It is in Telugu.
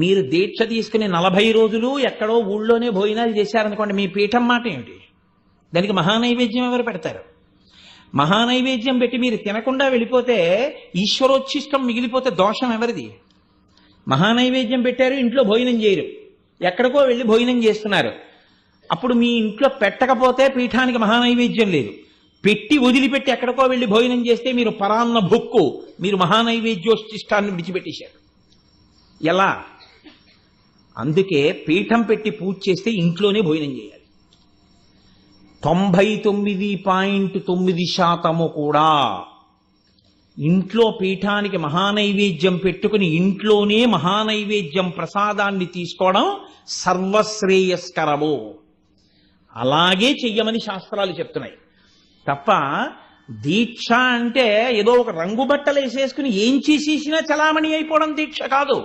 మీరు దీక్ష తీసుకుని 40 రోజులు ఎక్కడో ఊళ్ళోనే భోజనాలు చేశారనుకోండి, మీ పీఠం మాట ఏమిటి? దానికి మహానైవేద్యం ఎవరు పెడతారు? మహానైవేద్యం పెట్టి మీరు తినకుండా వెళ్ళిపోతే, ఈశ్వరోచ్ఛిష్టం మిగిలిపోతే దోషం ఎవరిది? మహానైవేద్యం పెట్టారు, ఇంట్లో భోజనం చేయరు, ఎక్కడికో వెళ్ళి భోజనం చేస్తున్నారు. అప్పుడు మీ ఇంట్లో పెట్టకపోతే పీఠానికి మహానైవేద్యం లేదు. పెట్టి వదిలిపెట్టి ఎక్కడికో వెళ్ళి భోజనం చేస్తే మీరు పరాన్న భుక్కు, మీరు మహానైవేద్యోష్టిష్టాన్ని విడిచిపెట్టేశారు. ఎలా? అందుకే పీఠం పెట్టి పూజ చేస్తే ఇంట్లోనే భోజనం చేయాలి. 99.9% కూడా ఇంట్లో పీఠానికి మహానైవేద్యం పెట్టుకుని ఇంట్లోనే మహానైవేద్యం ప్రసాదాన్ని తీసుకోవడం సర్వశ్రేయస్కరము. అలాగే చెయ్యమని శాస్త్రాలు చెప్తున్నాయి తప్ప దీక్ష అంటే ఏదో ఒక రంగు బట్టలు వేసేసుకుని ఏం చేసేసినా చలామణి అయిపోవడం దీక్ష కాదు.